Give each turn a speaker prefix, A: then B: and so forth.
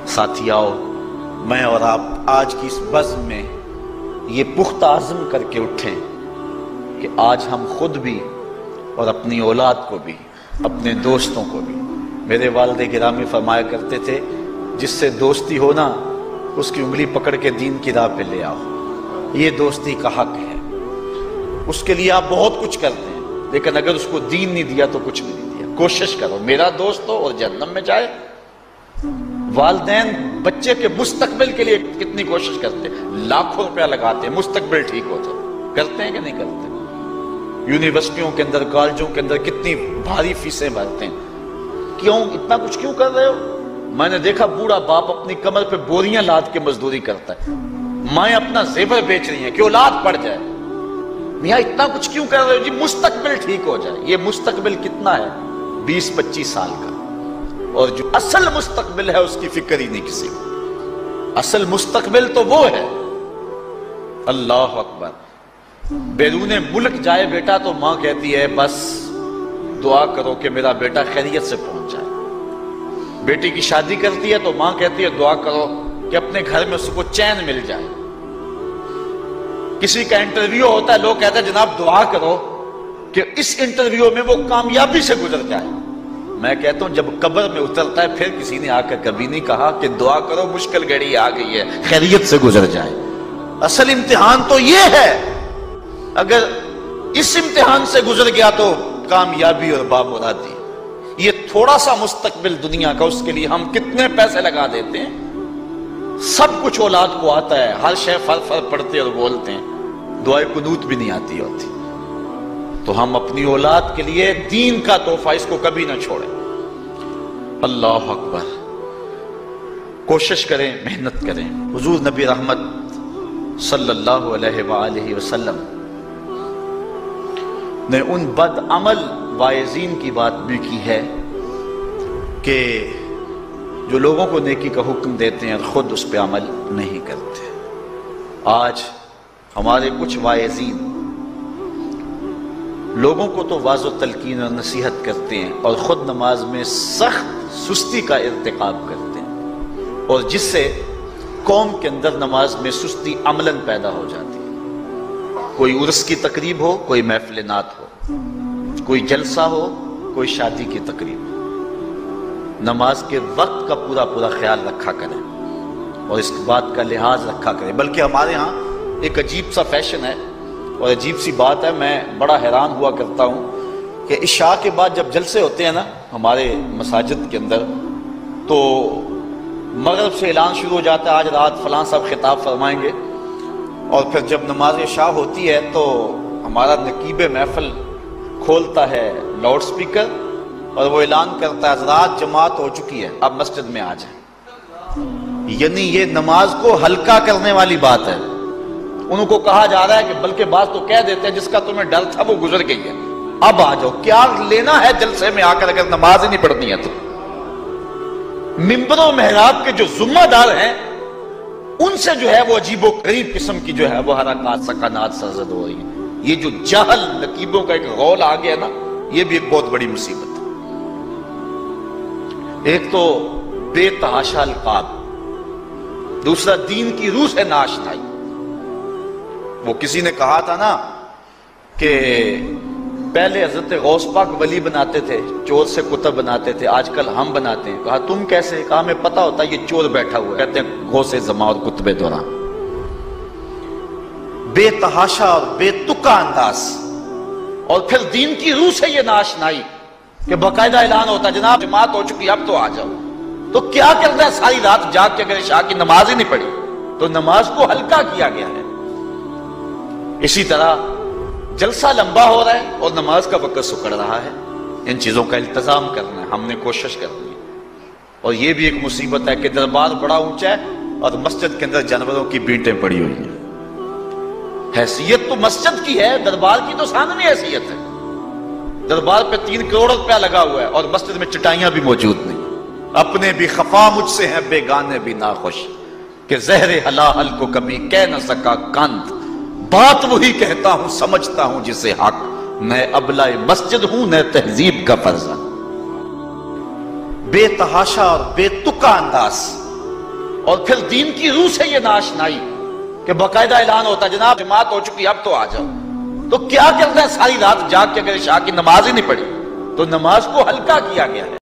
A: ساتھیاؤ، میں اور آپ آج کی اس بزم میں یہ پختہ عزم کر کے اٹھیں کہ آج ہم خود بھی اور اپنی اولاد کو بھی، اپنے دوستوں کو بھی، میرے والد گرامی فرمایا کرتے تھے جس سے دوستی ہو نا اس کی انگلی پکڑ کے دین کی راہ پہ لے آؤ، یہ دوستی کا حق ہے۔ اس کے لیے آپ بہت کچھ کرتے ہیں لیکن اگر اس کو دین نہیں دیا تو کچھ بھی نہیں دیا۔ کوشش کرو میرا دوست ہو اور جہنم میں جائے۔ والدین بچے کے مستقبل کے لیے کتنی کوشش کرتے ہیں، لاکھوں روپیہ لگاتے ہیں مستقبل ٹھیک ہو جائے، کرتے ہیں کہ نہیں کرتے؟ یونیورسٹیوں کے اندر، کالجوں کے اندر کتنی بھاری فیسیں بھرتے ہیں، کیوں اتنا کچھ کیوں کر رہے ہو؟ میں نے دیکھا بوڑھا باپ اپنی کمر پہ بوریاں لاد کے مزدوری کرتا ہے، مائیں اپنا زیور بیچ رہی ہیں کہ اولاد پڑ جائے۔ میاں اتنا کچھ کیوں کر رہے ہو؟ جی مستقبل ٹھیک ہو جائے۔ یہ مستقبل کتنا ہے؟ 20-25 سال کا، اور جو اصل مستقبل ہے اس کی فکر ہی نہیں کسی کو۔ اصل مستقبل تو وہ ہے، اللہ اکبر، بیرون ملک جائے بیٹا تو ماں کہتی ہے بس دعا کرو کہ میرا بیٹا خیریت سے پہنچ جائے۔ بیٹی کی شادی کرتی ہے تو ماں کہتی ہے دعا کرو کہ اپنے گھر میں اس کو چین مل جائے۔ کسی کا انٹرویو ہوتا ہے، لوگ کہتے ہیں جناب دعا کرو کہ اس انٹرویو میں وہ کامیابی سے گزر جائے۔ میں کہتا ہوں جب قبر میں اترتا ہے پھر کسی نے آ کر کبھی نہیں کہا کہ دعا کرو مشکل گھڑی آ گئی ہے خیریت سے گزر جائے۔ اصل امتحان تو یہ ہے، اگر اس امتحان سے گزر گیا تو کامیابی اور بامرادی۔ یہ تھوڑا سا مستقبل دنیا کا، اس کے لیے ہم کتنے پیسے لگا دیتے ہیں۔ سب کچھ اولاد کو آتا ہے، ہر شے فر فر پڑھتے اور بولتے ہیں، دعائے قنوت بھی نہیں آتی ہوتی۔ تو ہم اپنی اولاد کے لیے دین کا تحفہ اس کو کبھی نہ چھوڑیں۔ اللہ اکبر، کوشش کریں، محنت کریں۔ حضور نبی رحمت صلی اللہ علیہ وآلہ وسلم نے ان بد عمل واعظین کی بات بھی کی ہے کہ جو لوگوں کو نیکی کا حکم دیتے ہیں اور خود اس پہ عمل نہیں کرتے۔ آج ہمارے کچھ واعظین لوگوں کو تو واعظ و تلقین اور نصیحت کرتے ہیں اور خود نماز میں سخت سستی کا ارتکاب کرتے ہیں، اور جس سے قوم کے اندر نماز میں سستی عملاً پیدا ہو جاتی ہے۔ کوئی عرس کی تقریب ہو، کوئی محفل نعت ہو، کوئی جلسہ ہو، کوئی شادی کی تقریب ہو، نماز کے وقت کا پورا خیال رکھا کریں اور اس بات کا لحاظ رکھا کریں۔ بلکہ ہمارے ہاں ایک عجیب سا فیشن ہے اور عجیب سی بات ہے، میں بڑا حیران ہوا کرتا ہوں کہ عشاء کے بعد جب جلسے ہوتے ہیں نا ہمارے مساجد کے اندر، تو مغرب سے اعلان شروع ہو جاتا ہے آج رات فلاں صاحب خطاب فرمائیں گے، اور پھر جب نماز عشاء ہوتی ہے تو ہمارا نقیب محفل کھولتا ہے لاؤڈ سپیکر اور وہ اعلان کرتا ہے حضرات جماعت ہو چکی ہے، اب مسجد میں آ جائیں۔ یعنی یہ نماز کو ہلکا کرنے والی بات ہے۔ انہوں کو کہا جا رہا ہے کہ بلکہ بعض تو کہہ دیتے ہیں جس کا تمہیں ڈر تھا وہ گزر گئی ہے، اب آ جاؤ، کیا لینا ہے جلسے میں آ کر اگر نماز ہی نہیں پڑھنی ہے تو۔ ممبر و محراب کے جو ذمہ دار ہیں ان سے جو ہے وہ عجیب و غریب قسم کی جو ہے وہ حرکات سکنات سرزد ہو رہی ہیں۔ یہ جو جہل نقیبوں کا ایک غول آ گیا نا، یہ بھی ایک بہت بڑی مصیبت ہے۔ ایک تو بے تحاشا القاب، دوسرا دین کی روح سے ناشنائی۔ وہ کسی نے کہا تھا نا کہ پہلے حضرت غوث پاک ولی بناتے تھے، چور سے کتب بناتے تھے، آج کل ہم بناتے ہیں۔ کہا تم کیسے؟ کہا ہمیں پتا ہوتا ہے یہ چور بیٹھا ہوا ہے، کہتے ہیں غوث زمان اور کتب دوران۔ بے تحاشا اور بے تکا انداز، اور پھر دین کی روح سے یہ ناشنائی کہ باقاعدہ اعلان ہوتا ہے جناب جماعت ہو چکی اب تو آ جاؤ۔ تو کیا کرنا ہے؟ ساری رات جاگ کے اگر عشاء کی نماز ہی نہیں پڑھی تو نماز کو ہلکا کیا گیا ہے۔ اسی طرح جلسہ لمبا ہو رہا ہے اور نماز کا وقت سکڑ رہا ہے۔ ان چیزوں کا التزام کرنا ہے، ہم نے کوشش کرنی ہے۔ اور یہ بھی ایک مصیبت ہے کہ دربار بڑا اونچا ہے اور مسجد کے اندر جانوروں کی بینٹیں پڑی ہوئی ہیں۔ حیثیت تو مسجد کی ہے، دربار کی تو ثانوی حیثیت ہے۔ دربار پہ 3 کروڑ روپیہ لگا ہوا ہے اور مسجد میں چٹائیاں بھی موجود نہیں۔ اپنے بھی خفا مجھ سے ہیں بیگانے بھی ناخوش، کہ زہر ہلاحل کو کبھی کہہ نہ سکا کند، بات وہی کہتا ہوں سمجھتا ہوں جسے حق، میں ابلہ مسجد ہوں نہ تہذیب کا فرزند۔ بے تحاشا اور بے تکا انداز، اور پھر دین کی روح سے یہ ناشنائی کہ باقاعدہ اعلان ہوتا ہے جناب جماعت ہو چکی اب تو آ جاؤ، تو کیا کرنا ہے ساری رات جاگ کے اگر عشاء کی نماز ہی نہیں پڑھی تو نماز کو ہلکا کیا گیا ہے۔